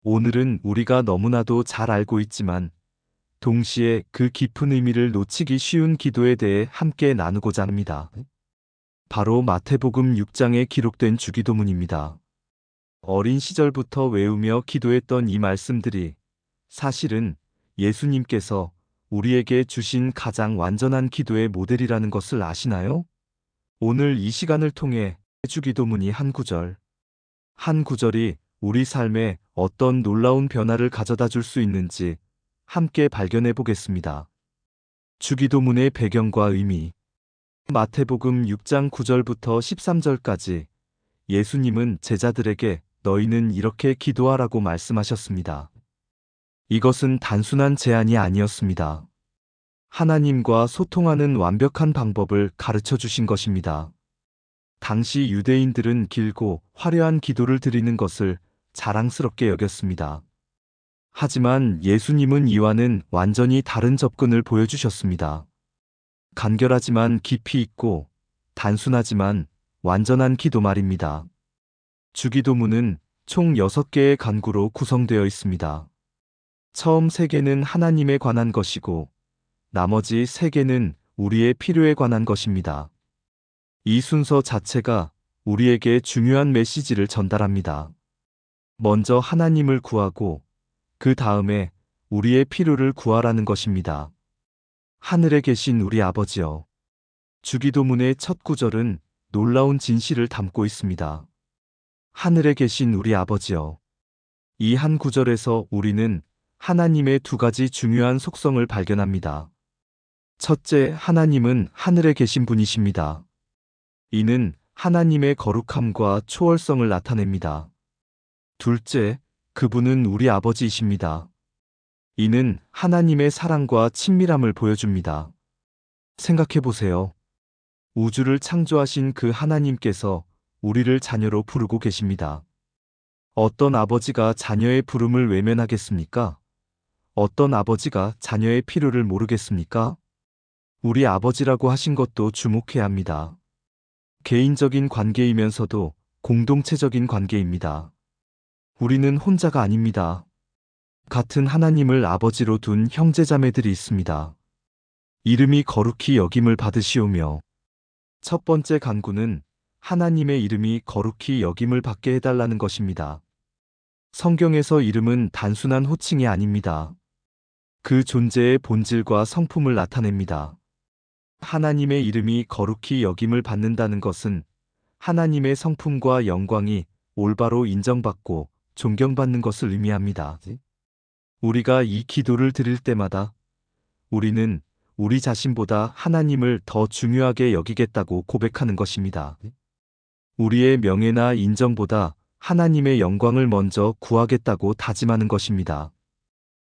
오늘은 우리가 너무나도 잘 알고 있지만 동시에 그 깊은 의미를 놓치기 쉬운 기도에 대해 함께 나누고자 합니다. 바로 마태복음 6장에 기록된 주기도문입니다. 어린 시절부터 외우며 기도했던 이 말씀들이 사실은 예수님께서 우리에게 주신 가장 완전한 기도의 모델이라는 것을 아시나요? 오늘 이 시간을 통해 주기도문이 한 구절이 우리 삶에 어떤 놀라운 변화를 가져다 줄 수 있는지 함께 발견해 보겠습니다. 주기도문의 배경과 의미. 마태복음 6장 9절부터 13절까지 예수님은 제자들에게 너희는 이렇게 기도하라고 말씀하셨습니다. 이것은 단순한 제안이 아니었습니다. 하나님과 소통하는 완벽한 방법을 가르쳐 주신 것입니다. 당시 유대인들은 길고 화려한 기도를 드리는 것을 자랑스럽게 여겼습니다. 하지만 예수님은 이와는 완전히 다른 접근을 보여주셨습니다. 간결하지만 깊이 있고 단순하지만 완전한 기도 말입니다. 주기도문은 총 6개의 간구로 구성되어 있습니다. 처음 3개는 하나님에 관한 것이고 나머지 3개는 우리의 필요에 관한 것입니다. 이 순서 자체가 우리에게 중요한 메시지를 전달합니다. 먼저 하나님을 구하고 그 다음에 우리의 필요를 구하라는 것입니다. 하늘에 계신 우리 아버지여. 주기도문의 첫 구절은 놀라운 진실을 담고 있습니다. 하늘에 계신 우리 아버지여. 이 한 구절에서 우리는 하나님의 2가지 중요한 속성을 발견합니다. 첫째, 하나님은 하늘에 계신 분이십니다. 이는 하나님의 거룩함과 초월성을 나타냅니다. 둘째, 그분은 우리 아버지이십니다. 이는 하나님의 사랑과 친밀함을 보여줍니다. 생각해 보세요. 우주를 창조하신 그 하나님께서 우리를 자녀로 부르고 계십니다. 어떤 아버지가 자녀의 부름을 외면하겠습니까? 어떤 아버지가 자녀의 필요를 모르겠습니까? 우리 아버지라고 하신 것도 주목해야 합니다. 개인적인 관계이면서도 공동체적인 관계입니다. 우리는 혼자가 아닙니다. 같은 하나님을 아버지로 둔 형제자매들이 있습니다. 이름이 거룩히 여김을 받으시오며. 첫 번째 간구는 하나님의 이름이 거룩히 여김을 받게 해달라는 것입니다. 성경에서 이름은 단순한 호칭이 아닙니다. 그 존재의 본질과 성품을 나타냅니다. 하나님의 이름이 거룩히 여김을 받는다는 것은 하나님의 성품과 영광이 올바로 인정받고 존경받는 것을 의미합니다. 우리가 이 기도를 드릴 때마다 우리는 우리 자신보다 하나님을 더 중요하게 여기겠다고 고백하는 것입니다. 우리의 명예나 인정보다 하나님의 영광을 먼저 구하겠다고 다짐하는 것입니다.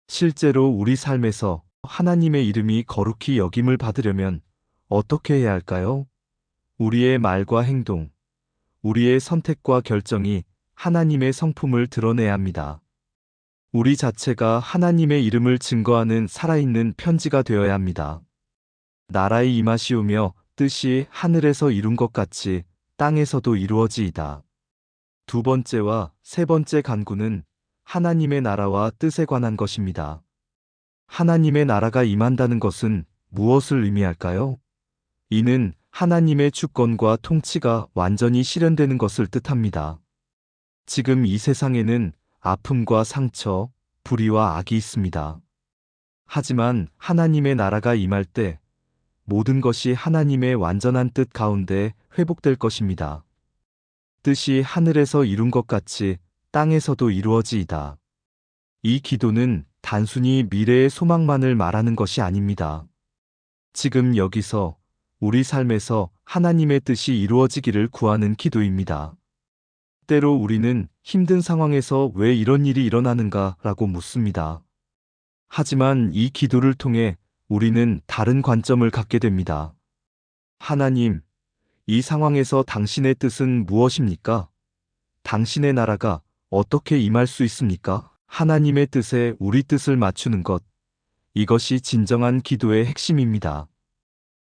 실제로 우리 삶에서 하나님의 이름이 거룩히 여김을 받으려면 어떻게 해야 할까요? 우리의 말과 행동, 우리의 선택과 결정이 하나님의 성품을 드러내야 합니다. 우리 자체가 하나님의 이름을 증거하는 살아있는 편지가 되어야 합니다. 나라의 임하시오며 뜻이 하늘에서 이룬 것 같이 땅에서도 이루어지이다. 두 번째와 세 번째 간구는 하나님의 나라와 뜻에 관한 것입니다. 하나님의 나라가 임한다는 것은 무엇을 의미할까요? 이는 하나님의 주권과 통치가 완전히 실현되는 것을 뜻합니다. 지금 이 세상에는 아픔과 상처, 불의와 악이 있습니다. 하지만 하나님의 나라가 임할 때 모든 것이 하나님의 완전한 뜻 가운데 회복될 것입니다. 뜻이 하늘에서 이룬 것 같이 땅에서도 이루어지이다. 이 기도는 단순히 미래의 소망만을 말하는 것이 아닙니다. 지금 여기서 우리 삶에서 하나님의 뜻이 이루어지기를 구하는 기도입니다. 때로 우리는 힘든 상황에서 왜 이런 일이 일어나는가 라고 묻습니다. 하지만 이 기도를 통해 우리는 다른 관점을 갖게 됩니다. 하나님, 이 상황에서 당신의 뜻은 무엇입니까? 당신의 나라가 어떻게 임할 수 있습니까? 하나님의 뜻에 우리 뜻을 맞추는 것, 이것이 진정한 기도의 핵심입니다.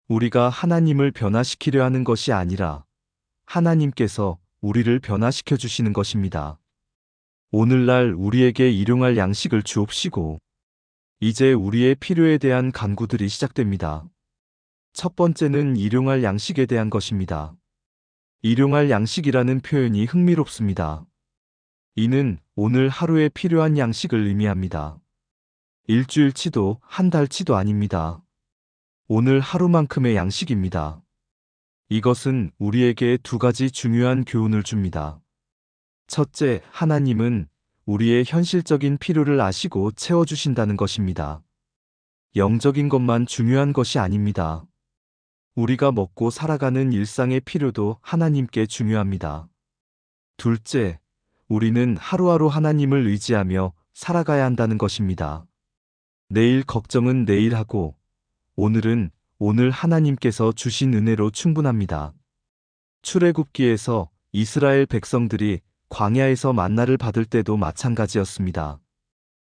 우리가 하나님을 변화시키려 하는 것이 아니라 하나님께서 우리를 변화시켜 주시는 것입니다. 오늘날 우리에게 일용할 양식을 주옵시고. 이제 우리의 필요에 대한 간구들이 시작됩니다. 첫 번째는 일용할 양식에 대한 것입니다. 일용할 양식이라는 표현이 흥미롭습니다. 이는 오늘 하루에 필요한 양식을 의미합니다. 일주일치도 한 달치도 아닙니다. 오늘 하루만큼의 양식입니다. 이것은 우리에게 두 가지 중요한 교훈을 줍니다. 첫째, 하나님은 우리의 현실적인 필요를 아시고 채워주신다는 것입니다. 영적인 것만 중요한 것이 아닙니다. 우리가 먹고 살아가는 일상의 필요도 하나님께 중요합니다. 둘째, 우리는 하루하루 하나님을 의지하며 살아가야 한다는 것입니다. 내일 걱정은 내일 하고, 오늘은 오늘 하나님께서 주신 은혜로 충분합니다. 출애굽기에서 이스라엘 백성들이 광야에서 만나를 받을 때도 마찬가지였습니다.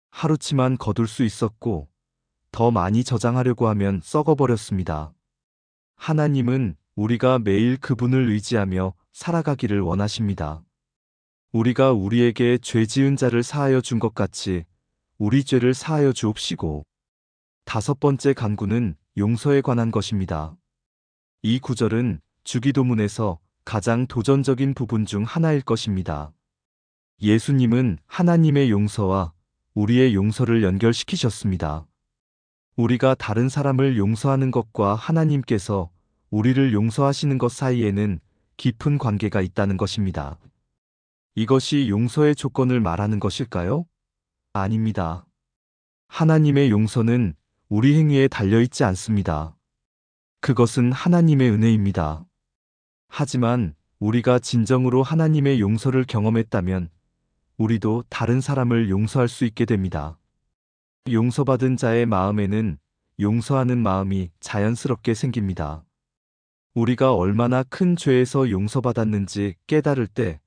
하루치만 거둘 수 있었고, 더 많이 저장하려고 하면 썩어버렸습니다. 하나님은 우리가 매일 그분을 의지하며 살아가기를 원하십니다. 우리가 우리에게 죄 지은 자를 사하여 준 것 같이 우리 죄를 사하여 주옵시고. 다섯 번째 간구는 용서에 관한 것입니다. 이 구절은 주기도문에서 가장 도전적인 부분 중 하나일 것입니다. 예수님은 하나님의 용서와 우리의 용서를 연결시키셨습니다. 우리가 다른 사람을 용서하는 것과 하나님께서 우리를 용서하시는 것 사이에는 깊은 관계가 있다는 것입니다. 이것이 용서의 조건을 말하는 것일까요? 아닙니다. 하나님의 용서는 우리 행위에 달려있지 않습니다. 그것은 하나님의 은혜입니다. 하지만 우리가 진정으로 하나님의 용서를 경험했다면 우리도 다른 사람을 용서할 수 있게 됩니다. 용서받은 자의 마음에는 용서하는 마음이 자연스럽게 생깁니다. 우리가 얼마나 큰 죄에서 용서받았는지 깨달을 때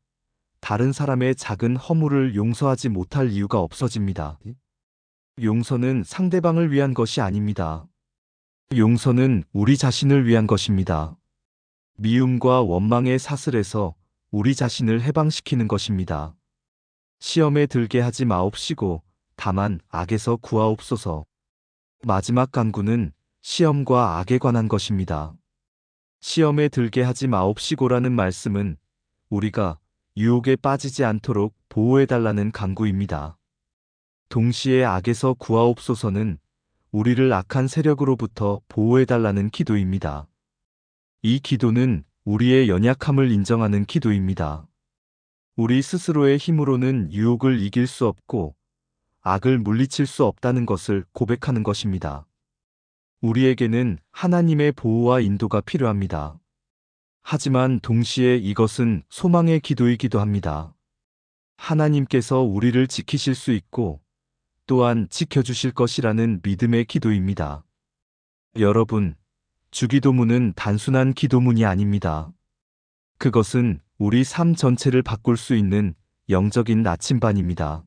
다른 사람의 작은 허물을 용서하지 못할 이유가 없어집니다. 용서는 상대방을 위한 것이 아닙니다. 용서는 우리 자신을 위한 것입니다. 미움과 원망의 사슬에서 우리 자신을 해방시키는 것입니다. 시험에 들게 하지 마옵시고 다만 악에서 구하옵소서. 마지막 간구는 시험과 악에 관한 것입니다. 시험에 들게 하지 마옵시고라는 말씀은 우리가 유혹에 빠지지 않도록 보호해달라는 간구입니다. 동시에 악에서 구하옵소서는 우리를 악한 세력으로부터 보호해달라는 기도입니다. 이 기도는 우리의 연약함을 인정하는 기도입니다. 우리 스스로의 힘으로는 유혹을 이길 수 없고 악을 물리칠 수 없다는 것을 고백하는 것입니다. 우리에게는 하나님의 보호와 인도가 필요합니다. 하지만 동시에 이것은 소망의 기도이기도 합니다. 하나님께서 우리를 지키실 수 있고 또한 지켜주실 것이라는 믿음의 기도입니다. 여러분, 주기도문은 단순한 기도문이 아닙니다. 그것은 우리 삶 전체를 바꿀 수 있는 영적인 나침반입니다.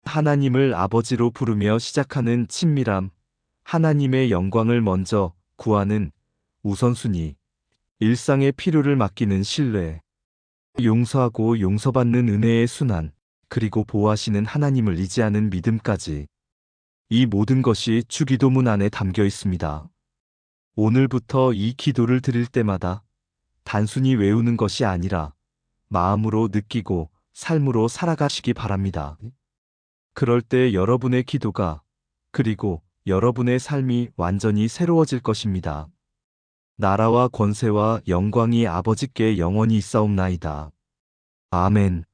하나님을 아버지로 부르며 시작하는 친밀함, 하나님의 영광을 먼저 구하는 우선순위, 일상의 필요를 맡기는 신뢰, 용서하고 용서받는 은혜의 순환, 그리고 보호하시는 하나님을 의지하는 믿음까지. 이 모든 것이 주기도문 안에 담겨 있습니다. 오늘부터 이 기도를 드릴 때마다 단순히 외우는 것이 아니라 마음으로 느끼고 삶으로 살아가시기 바랍니다. 그럴 때 여러분의 기도가 그리고 여러분의 삶이 완전히 새로워질 것입니다. 나라와 권세와 영광이 아버지께 영원히 있사옵나이다. 아멘.